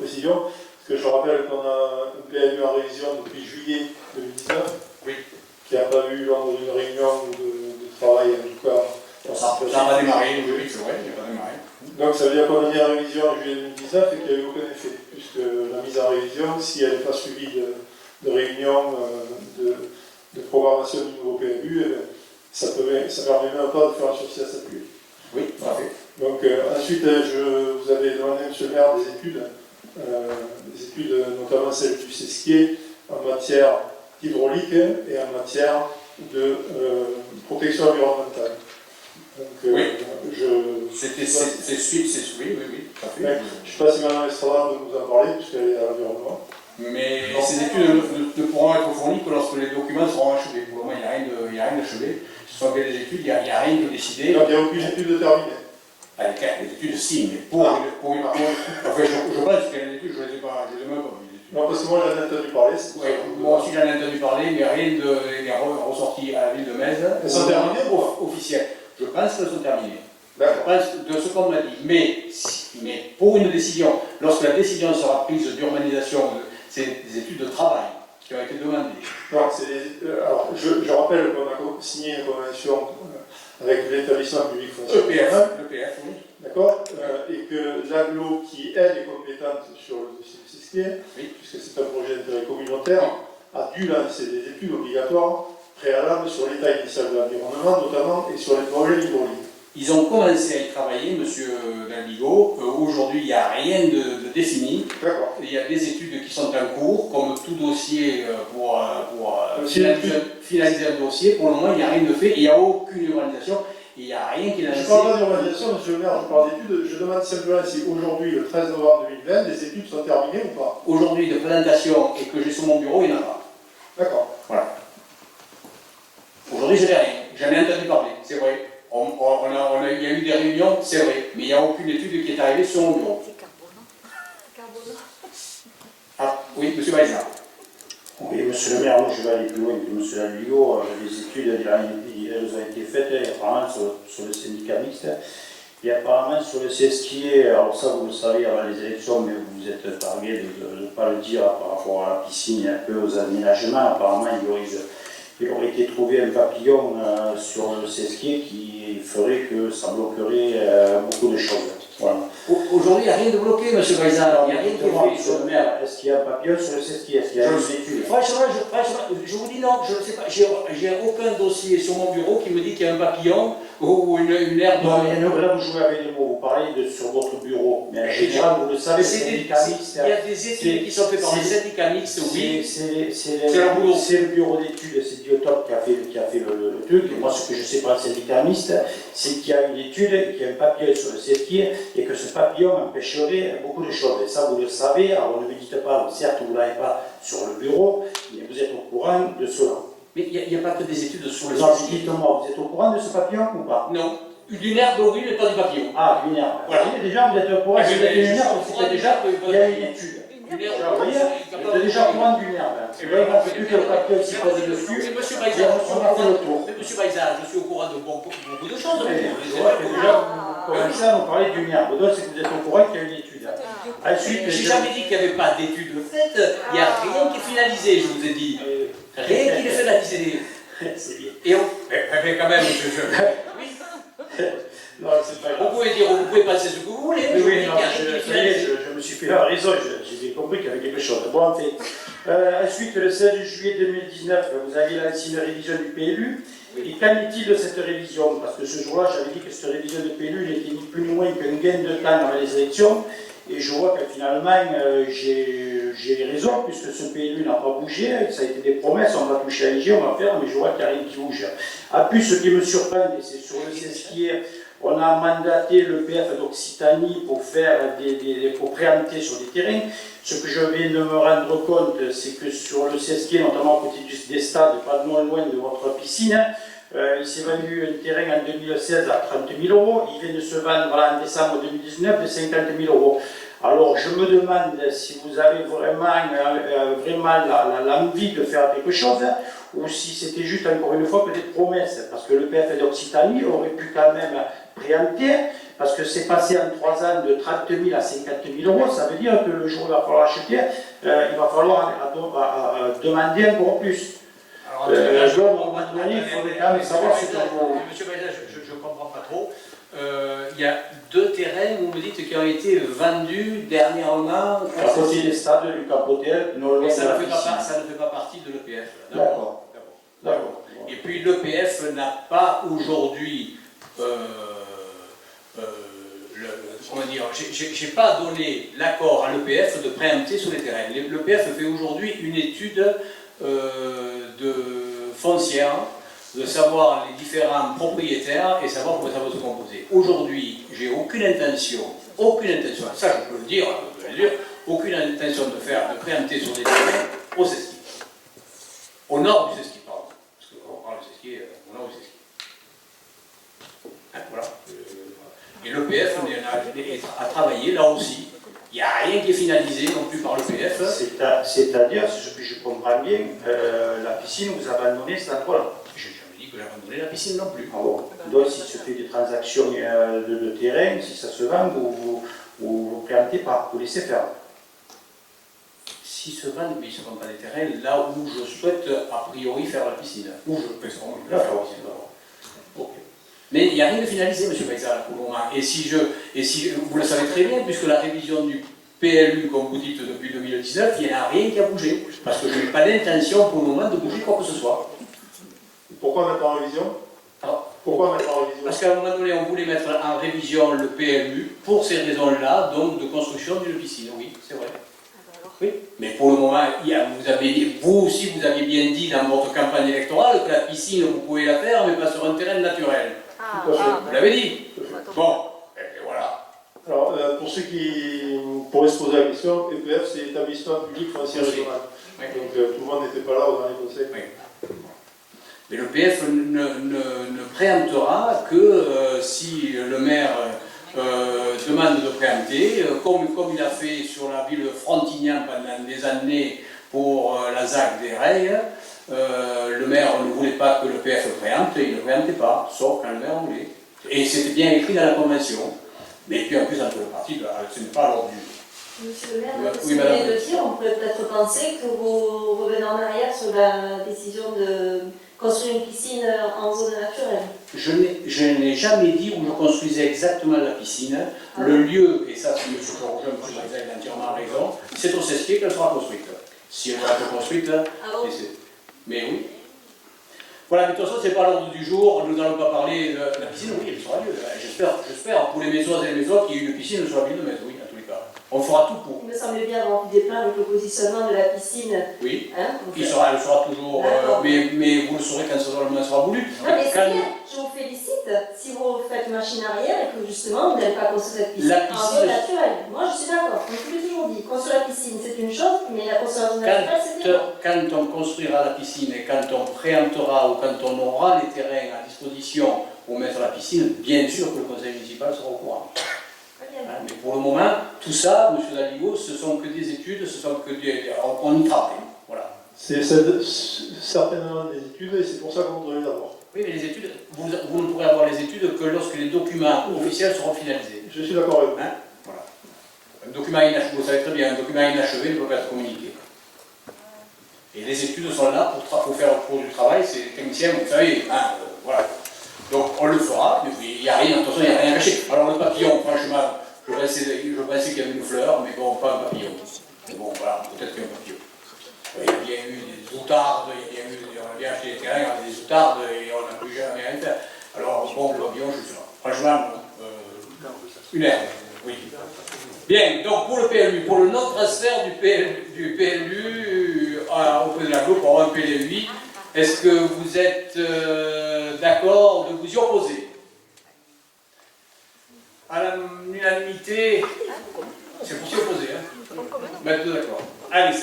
précision, parce que je rappelle qu'on a un PLU en révision depuis juillet 2019, Oui. qui n'a pas eu lors d'une réunion de travail, en tout cas. Ça n'a pas démarré, oui, c'est vrai, il n'a pas démarré. Donc ça veut dire qu'on a mis en révision en juillet 2019 et qu'il n'y a eu aucun effet, puisque la mise en révision, si elle n'est pas suivie de réunion de programmation du nouveau PLU, ça permet même pas de faire un sursis à s'appuyer. Oui, parfait. Donc ensuite, vous avez demandé, monsieur le maire, des études notamment celles du Sesquier, en matière hydraulique et en matière de protection environnementale. Donc, oui. C'est suite, oui, parfait. Ouais. Je ne sais pas si Mme Estrada veut nous en parler, puisqu'elle est à l'environnement. Mais ces études ne pourront être fournies que lorsque les documents seront achevés. Pour le moment, il n'y a rien d'achevé. Ce sont des études, il n'y a rien de décidé. Donc il n'y a aucune étude terminée. Les études, si, mais enfin, je pense qu'il y a des études, je ne les ai pas, même pas vues. Non, parce que moi j'en ai entendu parler. Oui, moi aussi j'en ai entendu parler, mais rien n'est ressorti à la ville de Metz. Elles sont terminées officielles. Je pense qu'elles sont terminées. Je D'accord. pense de ce qu'on m'a dit. Mais pour une décision, lorsque la décision sera prise d'urbanisation, c'est des études de travail qui ont été demandées. Non, alors, je rappelle qu'on a signé une convention avec l'établissement public foncier. L'EPF, oui. D'accord, et que l'AGLO, qui elle est compétente sur le dossier du Sesquier, oui, puisque c'est un projet d'intérêt communautaire, a dû lancer des études obligatoires préalables sur l'état initial de l'environnement, notamment, et sur les projets hydrauliques. Ils ont commencé à y travailler, M. Dalbigo. Aujourd'hui, il n'y a rien de défini. D'accord. Il y a des études qui sont en cours, comme tout dossier pour finaliser un dossier. Pour le moment, il n'y a rien de fait. Il n'y a aucune urbanisation. Il n'y a rien qui l'a lancé. Je ne parle pas d'urbanisation, monsieur le maire, je parle d'études. Je demande simplement si aujourd'hui, le 13 novembre 2020, les études sont terminées ou pas. Aujourd'hui, de présentation et que j'ai sur mon bureau, il n'y en a pas. D'accord. Voilà. Aujourd'hui, je n'ai rien. J'en ai entendu parler, c'est vrai. Il y a eu des réunions, c'est vrai, mais il n'y a aucune étude qui est arrivée sur mon bureau. Ah, oui, M. Baïza. Oui, monsieur le maire, moi je vais aller plus loin que monsieur Dalbigo. Les études, elles ont été faites apparemment sur le syndicat mixte et apparemment sur le Sesquier. Alors ça, vous le savez avant les élections, mais vous êtes targué de ne pas le dire par rapport à la piscine et un peu aux aménagements. Apparemment, il aurait été trouvé un papillon sur le Sesquier qui ferait que ça bloquerait beaucoup de choses. Voilà. Aujourd'hui, il n'y a rien de bloqué, M. Baïza. Il n'y a rien qui est fait. Monsieur le maire, est-ce qu'il y a un papillon sur le Sesquier? Est-ce qu'il y a une étude? Franchement, je vous dis non, je ne sais pas. J'ai aucun dossier sur mon bureau qui me dit qu'il y a un papillon ou une herbe. Non, mais là, vous jouez avec les mots. Vous parlez sur votre bureau. Mais en général, vous le savez, c'est il y a des études qui sont faites par les syndicats mixtes, oui. C'est le bureau d'études, c'est Diotop qui a fait le truc. Et moi, ce que je sais par le syndicat mixte, c'est qu'il y a une étude, qu'il y a un papillon sur le Sesquier et que ce papillon empêcherait beaucoup de choses. Et ça, vous le savez. Alors, ne me dites pas, certes, vous ne l'avez pas sur le bureau, mais vous êtes au courant de cela. Mais il n'y a pas que des études sur le Sesquier. Sesquier. Dites-moi, vous êtes au courant de ce papillon ou pas? Non. D'une herbe, oui, mais pas du papillon. Ah, d'une herbe. Voilà. Déjà, vous êtes au courant d'une herbe, c'est déjà, il y a une étude. Vous êtes déjà au courant d'une herbe. C'est vrai qu'on ne fait plus que le papillon s'y pose dessus. Mais monsieur Baïza, je suis au courant de beaucoup de choses. Déjà, vous commencez à nous parler d'une herbe. Donc, c'est que vous êtes au courant qu'il y a une étude. Ensuite, j'ai jamais dit qu'il n'y avait pas d'études faites. Il n'y a rien qui est finalisé, je vous ai dit. Rien qui est finalisé. C'est bien. Et mais quand même, oui. Non, c'est pas grave. Vous pouvez dire, vous pouvez passer ce que vous voulez. Oui, non, je me suis fait la raison, j'ai compris qu'il y avait quelque chose. Bon, en fait. Ensuite, le 16 juillet 2019, vous avez lancé une révision du PLU. Et qu'en est-il de cette révision? Parce que ce jour-là, j'avais dit que cette révision du PLU n'était ni plus ni moins qu'un gain de temps avant les élections. Et je vois que finalement, j'ai raison, puisque ce PLU n'a pas bougé. Ça a été des promesses, on va toucher à l'IG, on va faire, mais je vois qu'il n'y a rien qui bouge. En plus, ce qui me surprend, et c'est sur le Sesquier, on a mandaté le PF d'Occitanie pour pour préempter sur des terrains. Ce que je viens de me rendre compte, c'est que sur le Sesquier, notamment à côté des stades, pas non loin de votre piscine, il s'est vendu un terrain en 2016 à 30 000 €. Il vient de se vendre en décembre 2019 de 50 000 €. Alors je me demande si vous avez vraiment l'envie de faire quelque chose ou si c'était juste encore une fois que des promesses. Parce que le PF d'Occitanie aurait pu quand même préempter, parce que c'est passé en 3 ans de 30 000 à 50 000 euros, ça veut dire que le jour où il va falloir acheter, il va falloir demander encore plus. Alors, là, je donc, comprends pas trop. il faudrait quand même savoir ce que vous... Monsieur Baïda, je ne comprends pas trop. Il y a 2 terrains, vous me dites, qui ont été vendus dernièrement. À côté des stades du Capotel, non loin Mais de ça la ne fait piscine. pas partie de l'EPF. D'accord. D'accord. Et puis l'EPF n'a pas aujourd'hui, comment dire, j'ai pas donné l'accord à l'EPF de préempter sur les terrains. L'EPF fait aujourd'hui une étude de foncière, de savoir les différents propriétaires et savoir comment ça va se composer. Aujourd'hui, j'ai aucune intention, ça je peux le dire, aucune intention de préempter sur des terrains au CESCI. Au nord du CESCI, pardon. Parce qu'on parle du CESCI, au nord du CESCI. Hein, voilà. Et l'EPF a travaillé là aussi. Il n'y a rien qui est finalisé non plus par l'EPF. C'est-à-dire, si je comprends bien, la piscine, vous abandonnez cet endroit-là. Je n'ai jamais dit que j'ai abandonné la piscine non plus. Ah bon. Donc, si se fait des transactions de terrain, si ça se vend, vous préemptez pas, vous laissez faire. Si se vendent, mais ils ne se vendent pas des terrains là où je souhaite a priori faire la piscine. Où je peux faire la piscine d'abord. Ok. Mais il n'y a rien de finalisé, M. Baïza, pour le moment. Et si vous le savez très bien, puisque la révision du PLU, comme vous dites, depuis 2019, il n'y a rien qui a bougé. Parce que je n'ai pas d'intention pour le moment de bouger quoi que ce soit. Pourquoi mettre en révision? Alors, Pourquoi mettre en révision? parce qu'à un moment donné, on voulait mettre en révision le PLU pour ces raisons-là, donc de construction d'une piscine. Oui, c'est vrai. Oui, mais pour le moment, vous aussi, vous aviez bien dit dans votre campagne électorale que la piscine, vous pouvez la faire, mais pas sur un terrain naturel. Vous l'avez dit. Bon, et voilà. Alors, pour ceux qui pourraient se poser la question, EPF, c'est établissement public foncier régional. Oui. Donc tout le monde n'était pas là au dernier conseil. Oui. Mais l'EPF ne préemptera que si le maire demande de préempter, comme il a fait sur la ville de Frontignan pendant des années pour la ZAC des Rails. Le maire ne voulait pas que l'EPF préempte, il ne préemptait pas, sauf quand le maire voulait. Et c'était bien écrit dans la convention. Mais puis en plus, entre le parti, ce n'est pas à l'ordre du jour. Monsieur le maire, Oui, si vous madame. venez de dire, on pourrait peut-être penser que vous revenez en arrière sur la décision de construire une piscine en zone naturelle. Je n'ai jamais dit où je construisais exactement la piscine. Le lieu, et ça, c'est M. Georges, M. Baïza a entièrement raison, c'est au CESCI qu'elle sera construite. Si elle sera construite, mais oui. Voilà, mais de toute façon, ce n'est pas à l'ordre du jour, nous n'allons pas parler de la piscine, oui, elle sera lieu. J'espère, pour les Mésoises et les Mésois, qu'il y ait une piscine sur la ville de Metz, oui, à tous les cas. On fera tout pour. Il me semblait bien avoir vu des plans avec le positionnement de la piscine. Oui, Hein, elle sera toujours, mais vous le saurez quand ce sera voulu. Non, mais c'est bien, je vous félicite si vous faites machine arrière et que justement vous n'allez pas construire cette piscine en zone naturelle. Moi je suis d'accord, comme je l'ai toujours dit, construire la piscine c'est une chose, mais la construire en zone naturelle c'est bien. Quand on construira la piscine et quand on préemptera ou quand on aura les terrains à disposition pour mettre la piscine, bien sûr que le conseil municipal sera au courant. Mais pour le moment, tout ça, M. Daligo, ce sont que des études, on y travaille. Voilà. C'est certainement des études et c'est pour ça qu'on devrait les avoir. Oui, mais les études, vous ne pourrez avoir les études que lorsque les documents officiels seront finalisés. Je suis d'accord avec vous. Hein, voilà. Un document inachevé, vous savez très bien, un document inachevé ne peut pas être communiqué. Et les études sont là pour faire du travail, c'est les techniciens, vous savez, hein, voilà. Donc on le fera, mais il n'y a rien, de toute façon, il n'y a rien caché. Alors le papillon, franchement, je pensais qu'il y avait une fleur, mais bon, pas un papillon. Mais bon, voilà, peut-être qu'il y a un papillon. Il y a bien eu des outardes, on a bien acheté des terrains avec des outardes et on n'a plus jamais rien fait. Alors bon, le papillon, je sais pas. Franchement, une herbe, oui. Bien, donc pour le PLU, pour le non-transfert du PLU auprès de l'agglo pour un PLUI, est-ce que vous êtes d'accord de vous y opposer? À l'unanimité, c'est pour s'y opposer, hein. Mettre d'accord. Allez,